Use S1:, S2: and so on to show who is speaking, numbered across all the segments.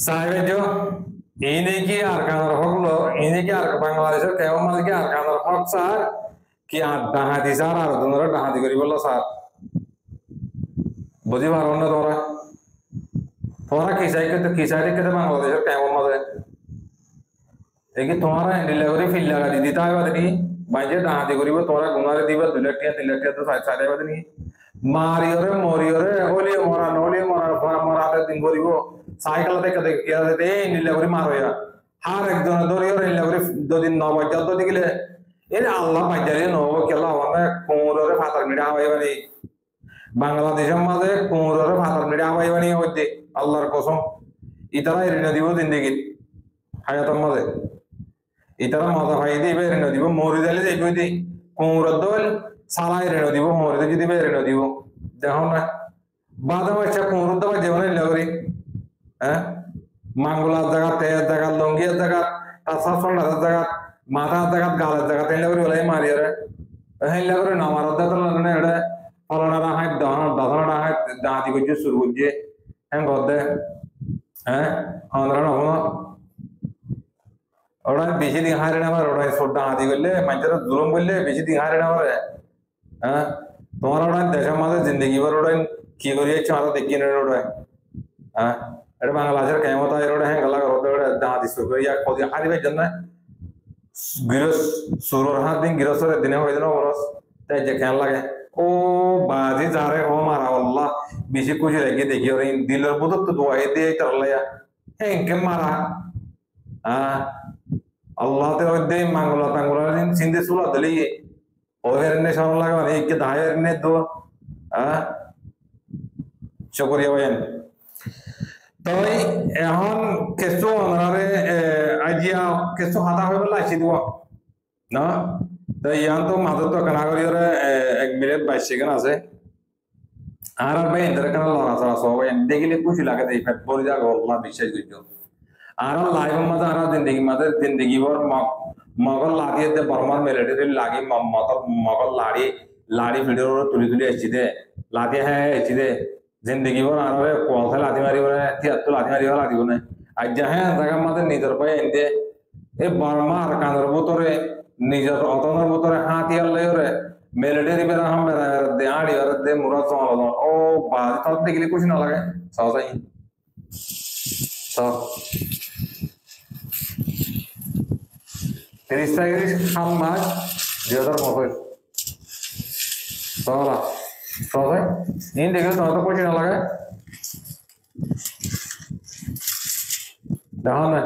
S1: সাহেবের ini ki arkanar hok lo ini ki ark Bangladesh kewa mal ki arkanar hok sar ki dahati sar ar dunora dahati kori bollo sar বুঝি পারো না তোরা তোরা কিসাইকে তো বাংলাদেশের কেমন মজা দেখি তোমার হ্যান্ডেল করে ফিল লাগা দিতে হয় বাদনি বাইরে ডাহাতি করিব তোরা গুনারে দিবা 2 লাখ টাকা 3 লাখ টাকা তো সাড়ে বাদনি মরিওরে হলিও মরা মরাতে দিন করিব সাইকেল থেকে দেখিয়া দিতে নীলা করে মারো ইয়া হার একজন ধরিও নীলা করে দুদিন ন বাজার তো দিলে এর আল্লাহ বাজারে নব কেলা মানে কোমরে ফাতার মিডা হয় মানে বাংলাদেশের মাঝে কোমরে ফাতার মিডা হয় মানে হইতে আল্লাহর কসম ইতারা এরিনা দিব জিন্দেগি হায়াতের মাঝে ইতারা মজা খাই দিবে এরিনা দিব মরি দিলে যাইব দি কোমরের দল সারা এরিনা দিব মরি যদি এরিনা দিব দেখো না বাদা বাচ্চা কোমরের দল জীবনে লাগরি হ্যাঁ মাঙ্গলার জায়গা তেয়ের জায়গা লঙ্গিয়ার জায়গা তাছাড়া সন্ডার জায়গা মাথার জায়গা গালের জায়গা তেলে করে ওলাই মারি রে হ্যাঁ করে না মারার দাদা না এটা ফলনারা হাত দাদা হাত দাঁতি করছে শুরু করছে হ্যাঁ গদে হ্যাঁ আমরা না ওরা বেশি দিন হারে না ওরা ছোট্টা হাতি করলে মানুষেরা জুলুম করলে বেশি দিন হারে না হ্যাঁ তোমার ওরা দেশের মাঝে জিন্দগি ভর ওরা কি করিয়েছে আরো দেখি না ওরা হ্যাঁ এটা বাংলাদেশের কেমন ওরা হ্যাঁ গলা ওরা দাঁতি শুরু করে কদি হারিবার জন্য গিরস সুরর হাত দিন গিরসের দিনে হয়ে যেন বরস তাই যে কেন লাগে ও বাজি যারে ও মারা আল্লাহ বেশি খুশি রেখে দেখি ওর দিলের বুধ তো দোয়া দিয়ে তারলাইয়া হ্যাঁ কে মারা আল্লাহ তে ওই দে মাঙ্গলা টাঙ্গলা দিন সিন্ধে সুলা দিলি ও হেরনে সব লাগে মানে কে দায় হেরনে তো শুকরিয়া ভাইয়ান তো এখন কেসো আমারে আজিয়া কেসো হাতা হয়ে বলা আসি দিব না তো ইয়ান তো মাদর তো কানাগরিয়রে 1 মিনিট 22 সেকেন্ড আছে আর ভাই এন্টার কানা লড়া সরা সবাই দেখিলে খুশি লাগে দেই ফেট পড়ে যা আল্লাহ বিশ্বাস করিও আর লাইভ মধ্যে আর জিন্দগি ভর মগল লাগিয়ে দে বর্মার মেলেডি লাগি মগল লাড়ি ভিডিও তুলি আসছি দে লাদি হ্যাঁ আসছি দে জিন্দগি ভর আর কথা লাদি মারি বলে তিয়াত্তর লাদি মারি লাগি বলে আজ যা হ্যাঁ জায়গা মধ্যে নিজের পায়ে এনে এই বর্মার কানের বোতরে নিজের অতনের বোতরে হাত ইয়ার লইরে মেলেডি বেড়া হাম বেড়া দে আড়ি আর দে মুরাদ চল ও বাজ তো দেখিলে খুশি না লাগে সহজাই সব 30 তারিখ সাত মাস 2025 সহলা সহজাই ইন দেখলে তোমার তো খুশি না লাগে দেখো না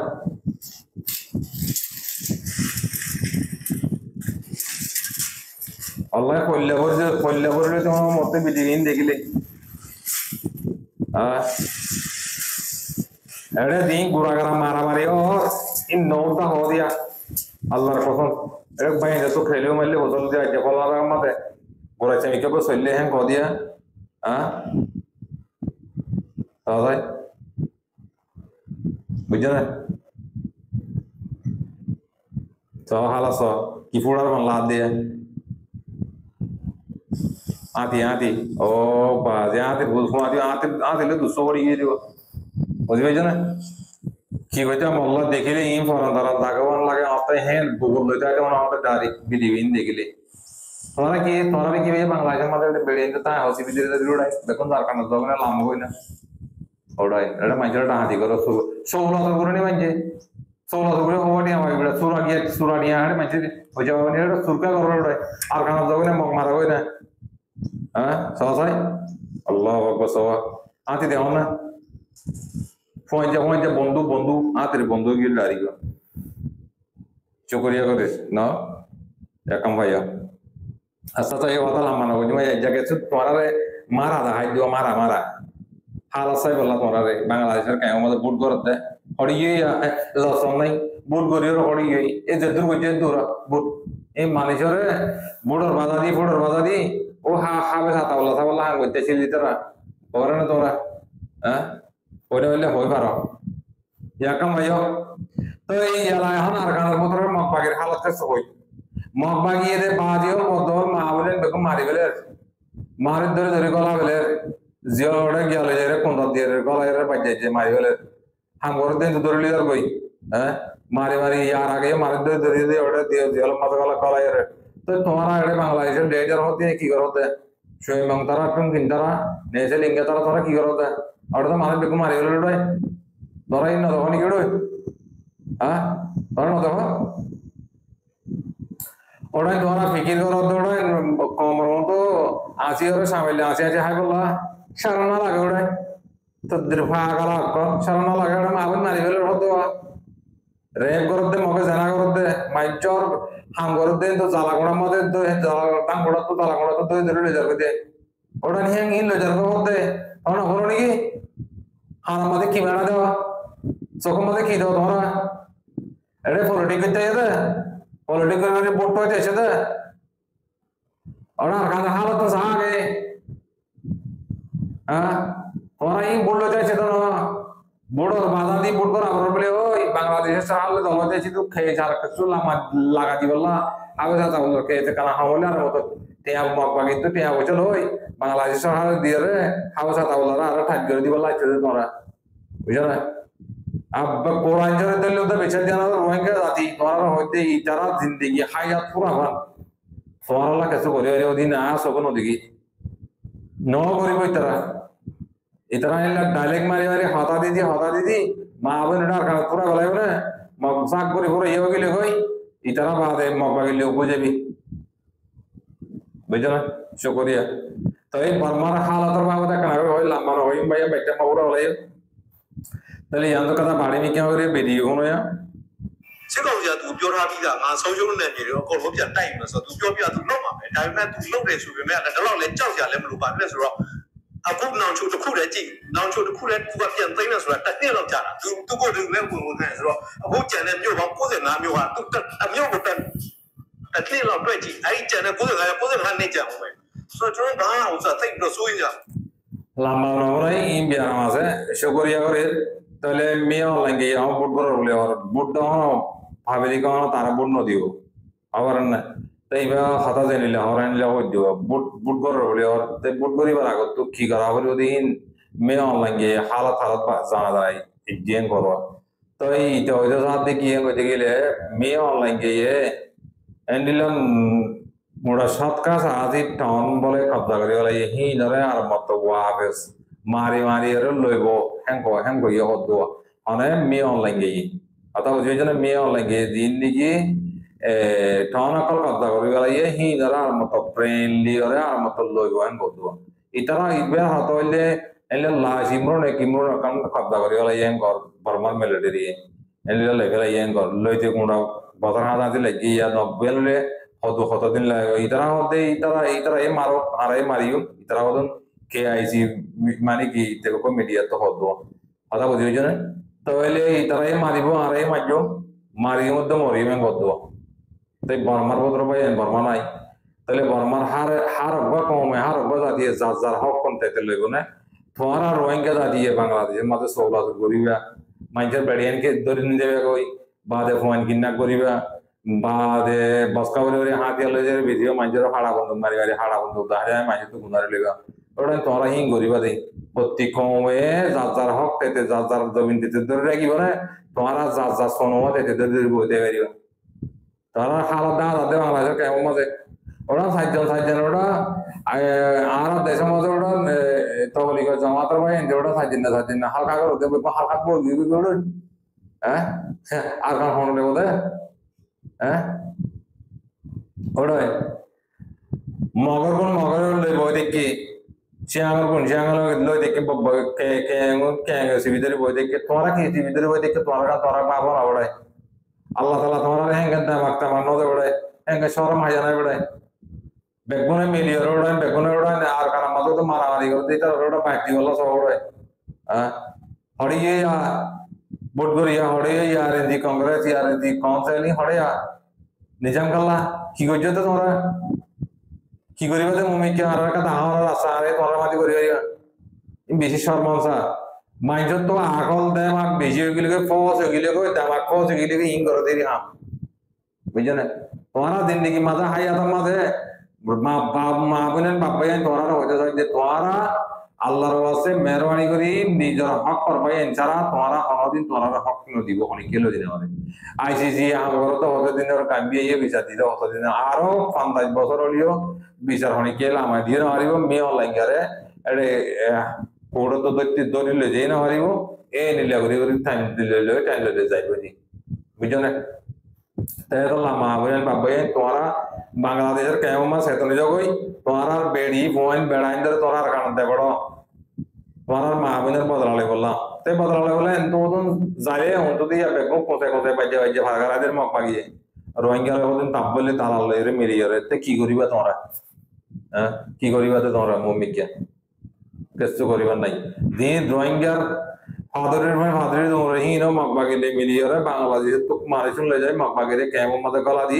S1: আল্লাহ কল্যাণ করলে তোমার মতে বিদিন দেখিলে এড়ে দিন গুড়াগাড়া মারামারি ও ইন নৌটা হো দিয়া আল্লাহর কসম এক ভাই তো খেলেও মারলে হোটেল দিয়া যে ফলার মাতে গোড়া চামিকে বো চললে হ্যাঁ কো দিয়া তাই বুঝছ না তো হালাস কি ফুড়ার বাংলা দিয়ে আতি ও বাজে আতি বলবো আতি লে 200 করে গিয়ে দিব বুঝি পাইছ না কি কইতে মোল্লা দেখিলে ই ফরান তারা জাগাবান লাগে আপনি হ্যাঁ গুগল লইতে আগে মানে আমাদের ডাইরেক্ট বিলিভিন দেখিলে তোরা কি বাংলাদেশের মধ্যে বেড়ে নিতে তাই হসি বিদিরে লড়াই দেখুন দরকার না দোকানে লাম হই না ওড়াই এটা মাইজরা ডাহাতি করো 16 করে নি মাইজে 16 করে ওডি আমার বিড়া সুরাগিয়া আরে মাইজে ওই যাওয়া নি এটা সুরকা করো ওড়াই আর কানা দোকানে মগ মারা হই না সহসাই আল্লাহু আকবার সওয়া আতি দেও না ফোন যে বন্ধু আতির বন্ধু গিয়ে ডারি গো শুকরিয়া করে না একাম ভাইয়া আচ্ছা তো এই কথা লামানা বুঝি ভাই জায়গা তোমারে মারা দা হাই দিও মারা হালা সাই বললা তোমারে বাংলাদেশের কেমন মধ্যে বুট করতে হড়িয়ে লসন নাই বুট গরিয়র হড়িয়ে এই যে দূর কইতে দূর বুট এই মালিশরে বুড়োর বাধা দি ও হাবে ছাতাওয়ালা হাং করতে ছিলি তোরা ওরে না তোরা ওরে হইলে হই পারো ইয়াকাম ভাইও তো এই এলাকায় এখন আর কানের মতরে মগবাগের হালত হই মগবাগিয়ে দে বাদিও বদল মা বলেন বেগম মারি ফেলে মারি ধরে ধরে গলা ফেলে জিয়া ওটা গেল যে কোন দিয়ে গলা এর বাজে মারি ফেলে হাম করে দিন ধরে লিয়ার কই হ্যাঁ মারি মারি ইয়ার আগে মারি ধরে ধরে দিয়ে ওটা দিয়ে জিয়া মাথা গলা গলা এর তো তোমার এটা বাংলাদেশের ডেজার হতে কি করতে সুইমং তারা টুম কিন তারা নেসে লিঙ্গে তারা তারা কি করতে ওটা তো মানুষ বেকু মারি ফেলে ওটাই ধরাই না তখন কি ওটাই হ্যাঁ ধরো না দেখো ওটাই তোমারা ফিকির করো তো ওটাই কমর মতো আসি ওরা সামিল আসি আছে হাই বললা সারানা লাগে ওটাই তোদের ফাঁকা সারানা লাগে ওটা মাবুন মারি ফেলে হতো রেপ করতে মগে জানা করতে মাইচর হাম করতে তো জ্বালা গোড়ার মধ্যে তো দাম গোড়া তো জ্বালা গোড়া তো ধরে লেজার করতে ওটা নিয়ে ইন লেজার করতে ওটা হলো নাকি হার মধ্যে কি বেড়া দেওয়া চোখের মধ্যে কি দেওয়া তোমরা এটা পলিটিক করতে যেতে পলিটিক করে ভোট হইতে এসেছে ওরা কাঁদা হালত তো সাহাগে হ্যাঁ তোমরা এই বললো চাইছে তো বড় বাধা দিয়ে ভোট করা বলে ওই বাংলাদেশের সাহায্যে দল চাইছি তো খেয়ে ছাড় কিছু লাগা দি বললা আগে যা বললো খেয়েছে কারণ হামলে আর মতো টিয়া মগবা কিন্তু টিয়া বছর ওই বাংলাদেশের সাহায্য দিয়ে রে হাওয়া সাথা বললা আর ঠাক করে দিব লাগছে তোমরা বুঝছো না अब कोरांजर दिल्ली उधर बेचर जाना तो रोहिंग्या जाती तुम्हारा होते ही जरा जिंदगी हायात पूरा भर तुम्हारा ला कैसे बोले अरे वो दिन आया सोगन होगी नो करी कोई तरह इतना इल्ला डायलेक्ट मारी हाथा दीदी माँ अब ने डाल कर पूरा गलाय बने मगसाक करी पूरा ये होगी ले कोई इतना बात है मगबा के लिए उपजे भी बेचना शुक्रिया तो ये बर्मार हाल अतर बाबू तक ना होई लंबा होई भैया बैठे मगुरा वाला तले यहाँ तो कदा भाड़े में क्या हो रही है बेटी कौन है यार
S2: सिर्फ मुझे तू प्योर हाथी का मां सोचो ने मेरे को लोग जाता ही ना सो तू प्योर प्योर तू लोग मां टाइम में तू लोग रे सुबह में अगर लोग ले जाओ जा ले मलुबा में सो अब खूब नाम छूट खूब रहती नाम छूट खूब रहती तू का क्या तय ना सो तक नहीं लोग जाना तू को दिन में कौन है सो अब वो चैनल जो हम को से नाम यो तू तक अब यो को तक नहीं लोग तो जी आई चैनल को से नहीं जाऊं मैं सो जो कहां हो सकता है तो सोई जा
S1: lama lama ini in biar mas शुक्रिया करे तले मिया लंगे यहाँ बुट पर बोले और बुट दानो भाभी का ना तारा बुट न दियो और न तई बा खाता देने ले और इन ले दियो बुट पर बोले और ते बुट करी बार आगो तू की करा बोले दिन मिया लंगे हालत जाना दाई इज्जत करो तो ये साथ देखिए को देखिए मिया लंगे ये एंडिलन मुड़ा सात का साथी टाउन बोले कब्जा करी वाला यही नरे आर मत वापस मारी अरे लोगो हैंको ये हो दो अने मी ऑनलाइन गई अतः जो जने मी ऑनलाइन गई दिन निजी टाउन अकल कब्जा करी वाला यही नरे आर मत फ्रेंडली अरे आर मत लोगो हैंको दो इतना इबे हाथों ले लाश इमरो कम कब्जा करी वाला ये हैंको बर्मा मिलिट्री एले लेवल ये हैंको लोइते कुंडा बाजार हाथ लगी या नब्बे होतो दिन इतरा ये मारो आरे मारियो इतरा होतो KIC माने की तेरे को मीडिया तो होतो आता बुझियो जने तो एले इतरा ये मारिबो आरे माजो मारियो मध्य मोरी में होतो ते बर्मार बोद्रो भाई बर्मा नाई तले बर्मार हार अब्बा कौम में हार अब्बा जाती है जार हक कोनते ते लोगों ने तुम्हारा रोहिंग्या जाती है बांग्लादेश मत 16 गोरीबा माइजर बेडियन के दरिन देवे कोई बादे फोन किन्ना गोरीबा बादे बसका बोले हाथ या ले वीडियो मांजरो हाड़ा बंद मारी हाड़ा बंद दाया मांजर तो गुनारे लेगा ओड़ा तोरा ही गोरीबा दे प्रति कौमे जार हक ते जार जमीन ते दर रेगी बने तुम्हारा जार सोनो ते दर बोते करियो तोरा हाल दा दे बांग्लादेश के मजे ओड़ा साजन ओड़ा आरा देश मजे ओड़ा तो बोली को जमातर भाई ओड़ा साजन हल्का करो दे हल्का बोल दी ओड़ा हैं आर का होने बोले ओड़ा मगर ले बोई देखी श्यामर लो देखे के सिविदरी बोई देखे तुम्हारा की सिविदरी बोई देखे तुम्हारा बाबा ना ओड़ा अल्लाह ताला तुम्हारा हैंगे ता मक्ता मानो दे ओड़ा हैंगे शोरम हजाना ओड़ा बेगुने मिलियर ओड़ा बेगुने ओड़ा ने आर का मतो तो मारा मारी करते इधर ओड़ा पार्टी वाला सो ओड़ा हड़ी ये बुटगुरिया हड़े यार दी कांग्रेस यार दी काउंसिल हड़े यार निजाम कल्ला की गजो तो तोरा की करिबा ते मुमे के हारा का दाहरा आसारे तोरा माती करिबा इन बेसी शर्मसा माइजो तो आकल दे मा बेजी होगिले के फोस होगिले को दामा फोस होगिले के इन कर देरी हां बुझने तोरा जिंदगी मजा हाय आता मजे মা বোনের বাবাই তোরা হইতে চাই যে তোরা আল্লাহর ওয়াসে মেহরবানি করি নিজের হক করবাই ছাড়া তোরা কোনদিন তোরা হক দিব অনেক কিলো দিনে মানে আইসিসি আমার তো হতদিনের কাম্বি ইয়ে বিচার দিতে হতদিন আরো ৫ বছর হলিও বিচার অনেক কেল আমার দিয়ে না হারিব মেয়ে অনলাইন করে এড়ে কোড়ো তো দলিলে যেই না হারিব এ নিলে করি টাইম দিলে টাইম দিলে যাইব জি বুঝছো না তাই তো মা বোনের বাবাই তোরা বাংলাদেশের কেমন মাছ এত নিজ কই তোমার বেড়ি ফোন বেড়াইন ধরে তোর আর কারণ দেব তোমার মা বোনের বদলালে বললাম তে বদলালে বলে তো যাই অন্তত দিয়া বেগম কোথায় কোথায় বাজে বাজে ভাগারাদের মগ পাগিয়ে রোহিঙ্গা ওদিন তাপ বললে তালালে এর মেরিয়ে তে কি করিবা তোমরা হ্যাঁ কি করিবা তো তোমরা মমিকে কিছু করিবার নাই দিন রোহিঙ্গার ফাদরের রহিন মগবাগিলে মিলিয়ে বাংলাদেশ তো মারে শুনলে যায় মগবাগিরে কেমন মধ্যে গলা দি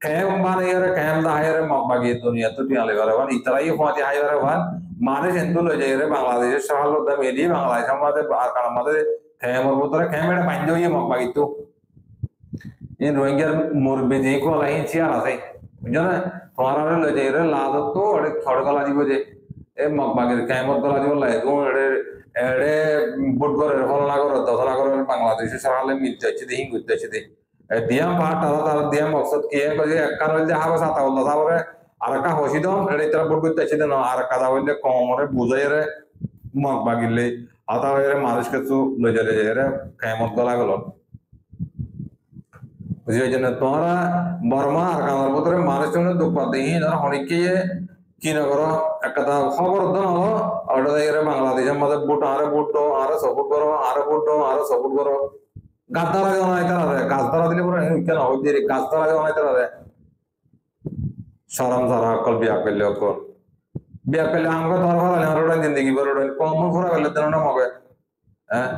S1: কেম মানে কেম দাহারে মগবাগি দুনিয়া তো টিয়ালে করে বান ইতরাই ফাতি হাইরে বান মানে সেন্তু লই যায় রে বাংলাদেশের সহাল দা মিলি বাংলাদেশ আমাদের আর কারণ আমাদের কেমর ভিতরে কেমেটা বাইন্দ হইয়ে মগবাগি তো ইন রোহিঙ্গার মুরবি দি কো লাইন চিয়ার আছে বুঝছো না তোমারা লই যায় রে লাদ তো ওরে ছড় গলা দিব যে এ মগবাগির কেমর গলা দিব লাই তো এড়ে বুটগরের হলনাগর দশনাগরের বাংলাদেশের সকালে মিলতে হচ্ছে দেখি ঘুরতে হচ্ছে দিয়াম পাহাড় তারা দিয়াম মকসদ কি একখান হইলে হাবে সাতা হল তারপরে আর একটা হসি দম এটা তারা বুট করতে হচ্ছে না আর কাদা হইলে কমরে বুঝাই রে মগ বাগিলে হাতা হয়ে মানুষ কিছু লই যালে রে কেমত গলা গেল বুঝি হয়েছে না তোমরা বর্মা আর কামার ভিতরে মানুষ দুঃখ দেখি ধর অনেকে কি না করো একটা খবর হলো ওটা দেখে বাংলাদেশের মধ্যে বুট আরে বুট আরো সাপোর্ট করো আরো বুট আরো সাপোর্ট করো গাছদারা যেমন আইতে রে গাছদারা দিলে পুরো কেন হইতে রে গাছদারা যেমন আইতে রে সরম সারা অকল বিয়া করলে অকল বিয়া করলে আমাকে তোর ভালো না রোডন জিন্দগি বড় রোডন কম ঘোরা গেলে তো না মগে হ্যাঁ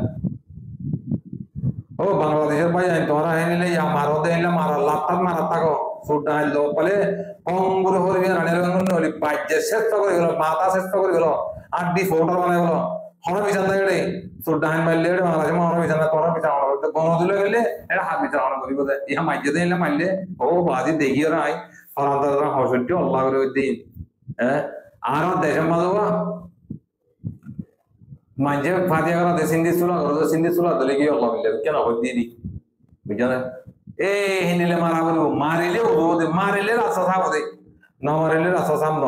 S1: ও বাংলাদেশের ভাই তোরা হেনিলে মারো দেইলে মারা লাত্তার মারা থাকো সুডা হইলো বলে কম করে হরিবে রানের নলি বাজ্যে চেষ্টা করে গেল মাথা চেষ্টা করে গেল আড্ডি ফোটার বানাই গেল হরা বিছান লাগে সুডা হান মারলে বাংলাদেশে হরা বিছান করা বিছান গণ দিলে গেলে এটা হাত বিছান করিব ইহা মাজ্যে দেইলে মারলে ও বাজি দেখিও রাই হরান্তরা হসজ্য আল্লাহ করে দিন হ্যাঁ আর দেশের মাঝে মাঝে ফাটিয়া করা সিন্ধি চুলা ধরে গিয়ে আল্লাহ মিলে কেন দিয়ে দি বুঝছো না এ হিনিলে মারা বলবো মারিলে রাস্তা থাকো দে না মারিলে রাস্তা সাম ন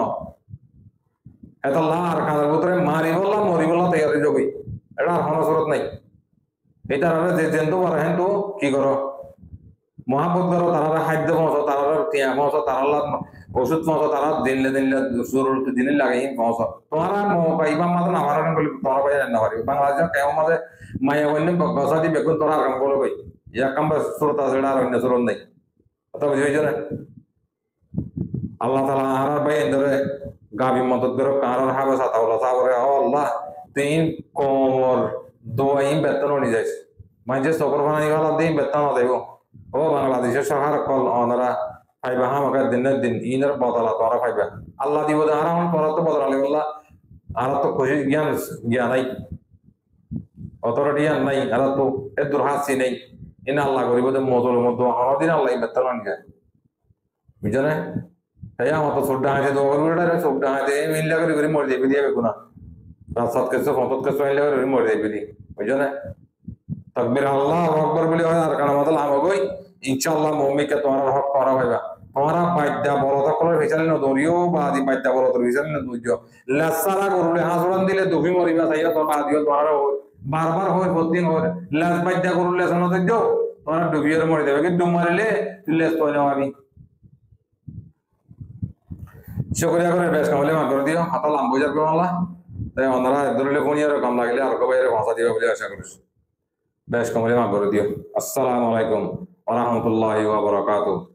S1: এত লার কাঁদার ভিতরে মারি বললাম মরি বললাম তৈরি যাবি এটা আর কোনো সুরত নাই এটা যে জেন্তু পারে হেন তো কি করো মহাপত করো তারা খাদ্য পৌঁছো তারা টিয়া পৌঁছো তারা ওষুধ পৌঁছো তারা দিনলে জরুরত দিনে লাগে পৌঁছো তোমারা পাইবা মাত্র নামার বলি তোমার পাই না পারি বাংলাদেশের কেমন মাঝে মায়া বন্য গসা দি বেগুন তোরা কাম করো ভাই ইয়া কাম সুরত আছে আর অন্য সুরত নাই কথা বুঝেছ না আল্লাহ তাআলা আর ভাই ধরে গাবি মদত করো কারণ হাবে সাতাওলা সাবরে আল্লাহ তিন কোমর দোয়াই বেতন নি যাইছে মাঝে সবর বানাই গেল দিন বেতন দেব ও বাংলাদেশের সরকার কল ওনারা ফাইবা আমাকে দিনের দিন ইনার বদলা তোরা ফাইবা আল্লাহ দিব আর আমার পর তো বদলালে বললা আর তো খুশি জ্ঞান নাই অথরিটি নাই আর তো এ দুর্হাসি নেই ইন আল্লাহ করিব যে মজুর মতো দিন আল্লাহ বেতন আনি যায় বুঝছো না তাই আমার তো সুড্ডা আছে দোকান সুড্ডা আছে মিল্লা করে মরে যাবি দিয়ে বেগুনা রাস্তাত কেসো ফতত কেসো মিল্লা করে মরে যাবি দি বুঝছো না তাকবীর আল্লাহু আকবার বলি হয় আর কারণ মতলব আমগই ইনশাআল্লাহ মুমিনকে তোমার হক করা হইবা তোমারা বাদ্যা বড় তকলের ভিতরে ন দরিও বাদি বাদ্যা বড় তোর ভিতরে ন দুইজো লাসারা করলে হাসরান দিলে দুবি মরিবা তাইয়া তো বাদিও তোমার বারবার হয় প্রতিদিন হয় লাস বাদ্যা করলে শোনো তো যাও তোমার ডুবিয়ে মরে যাবে কিন্তু মারলে লেস তো যাবি শুকরিয়া করে বেশ কামলে মা করে দিও হাতা লাম্বো যাবে আল্লাহ তাই ওনারা ধরলে কোনিয়ার কাম লাগলে আর কবাইরে ভাষা দিবা বলে আশা করি বেশ কামলে মা করে দিও আসসালামু আলাইকুম ওয়া রাহমাতুল্লাহি ওয়া বারাকাতুহু